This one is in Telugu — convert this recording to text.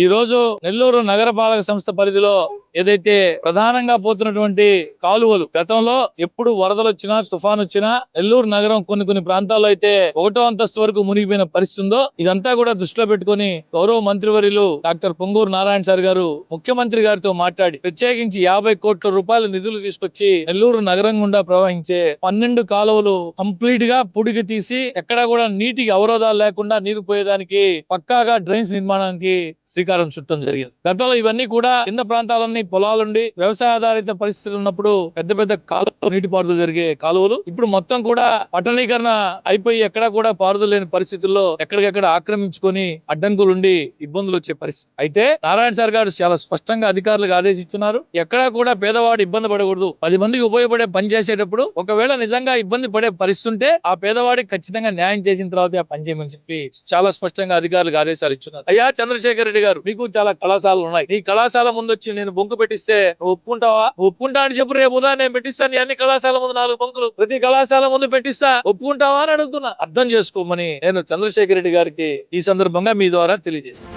ఈ రోజు నెల్లూరు నగరపాలక సంస్థ పరిధిలో ఏదైతే ప్రధానంగా పోతున్నటువంటి కాలువలు గతంలో ఎప్పుడు వరదలు వచ్చినా తుఫాన్ వచ్చినా నెల్లూరు నగరం కొన్ని ప్రాంతాల్లో అయితే 1వ అంతస్తు వరకు మునిగిపోయిన పరిస్థితి ఉందో ఇదంతా కూడా దృష్టిలో పెట్టుకొని గౌరవ మంత్రివర్యులు డాక్టర్ పొంగూరు నారాయణ సార్ గారు ముఖ్యమంత్రి గారితో మాట్లాడి ప్రత్యేకించి 50 కోట్ల రూపాయల నిధులు తీసుకొచ్చి నెల్లూరు నగరం గుండా ప్రవహించే 12 కాలువలు కంప్లీట్ గా పుడికి తీసి ఎక్కడా కూడా నీటికి అవరోధాలు లేకుండా నీరు పోయేదానికి పక్కాగా డ్రైన్స్ నిర్మాణానికి శ్రీకారం చుట్టడం జరిగింది. గతంలో ఇవన్నీ కూడా కింద ప్రాంతాలన్నీ పొలాలుండి వ్యవసాయ ఆధారిత పరిస్థితులు ఉన్నప్పుడు పెద్ద పెద్ద కాలువలు నీటిపారుదల జరిగే కాలువలు ఇప్పుడు మొత్తం కూడా పట్టణీకరణ అయిపోయి ఎక్కడా కూడా పారుదల లేని పరిస్థితుల్లో ఎక్కడికెక్కడ ఆక్రమించుకొని అడ్డంకులుండి ఇబ్బందులు వచ్చే పరిస్థితి. అయితే నారాయణ సార్ గారు చాలా స్పష్టంగా అధికారులకు ఆదేశిస్తున్నారు. ఎక్కడా కూడా పేదవాడు ఇబ్బంది పడకూడదు. 10 మందికి ఉపయోగపడే పని చేసేటప్పుడు ఒకవేళ నిజంగా ఇబ్బంది పడే పరిస్థితి ఉంటే ఆ పేదవాడికి ఖచ్చితంగా న్యాయం చేసిన తర్వాత ఆ పని చేయమని చెప్పి చాలా స్పష్టంగా అధికారులకు ఆదేశాలు ఇచ్చున్నారు. అయ్యా చంద్రశేఖర్ రెడ్డి గారు, మీకు చాలా కళాశాలలు ఉన్నాయి. నీ కళాశాల ముందు వచ్చి నేను బొంకు పెట్టిస్తే నువ్వు ఒప్పుకుంటావా? ఒప్పుకుంటా అని చెప్పు. రేపు ఉదయం నేను పెట్టిస్తాను నీ అన్ని కళాశాల ముందు 4 బొంకులు ప్రతి కళాశాల ముందు పెట్టిస్తా. ఒప్పుకుంటావా అని అడుగుతున్నా. అర్థం చేసుకోమని నేను చంద్రశేఖర్ రెడ్డి గారికి ఈ సందర్భంగా మీ ద్వారా తెలియజేస్తాను.